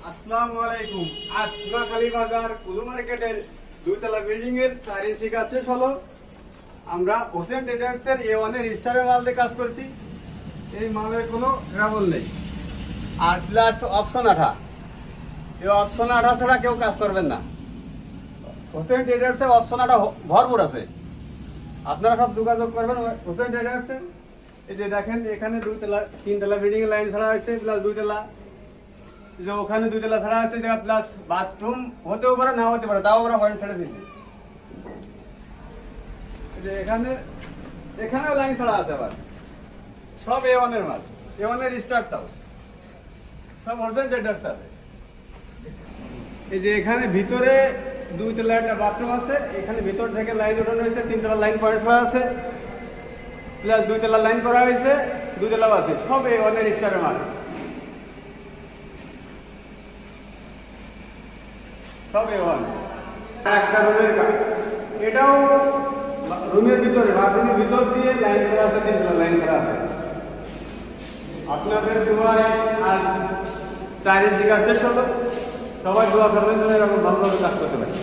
আসসালামু আলাইকুম। আজ সোনাখালী বাজার কুলু মার্কেটের 2 তলা বিল্ডিং এর 4 ইঞ্চি কাজ শেষ হলো। আমরা হোসেন ট্রেডার্স এর A1 এর স্টারের মাল দিয়ে কাজ করছি। এই মালের কোনো ট্রাবল নেই। আর প্লাস অপশন 8 এই অপশন 8 ছাড়া কেউ কাজ করবেন না। হোসেন ট্রেডার্স এর অপশন 8 ভরপুর আছে। আপনারা সব যোগাযোগ করবেন হোসেন ট্রেডার্স এ। এই যে দেখেন এখানে 2 তলা 3 তলা বিল্ডিং এর লাইন ছাড়া হয়েছে, প্লাস 2 তলা যে ওখানে 2 তলা ছাড়া আছে, জায়গা প্লাস বাথরুম হতেও পারে না হতে পারে, তাও আমরা পয়েন্ট ছেড়ে দিচ্ছি। যে এখানেও লাইন ছাড়া আছে আবার, সব A1 এর মাল, A1 এর স্টার্ট, তাও সব হোসেন ট্রেডার্স আছে। এই যে এখানে ভিতরে 2 তলা একটা বাথরুম আছে, এখানে ভিতর থেকে লাইন ওঠানো হয়েছে, 3 তলা লাইন পয়েন্ট করা আছে, প্লাস 2 তলা লাইন করা হয়েছে, 2 তলাও আছে, সব A1 এর স্টারের মাল, সব A1। একটা রুমের কাজ, এটাও রুমের ভিতরে, বাথরুমের ভিতর দিয়ে লাইন করা আছে, 3 তলা লাইন করা আছে। আপনাদের দোয়ায় আজ 4 ইঞ্চি কাজ শেষ হলো। সবাই দোয়া করবেন যেন এরকম ভালোভাবে কাজ করতে পারে।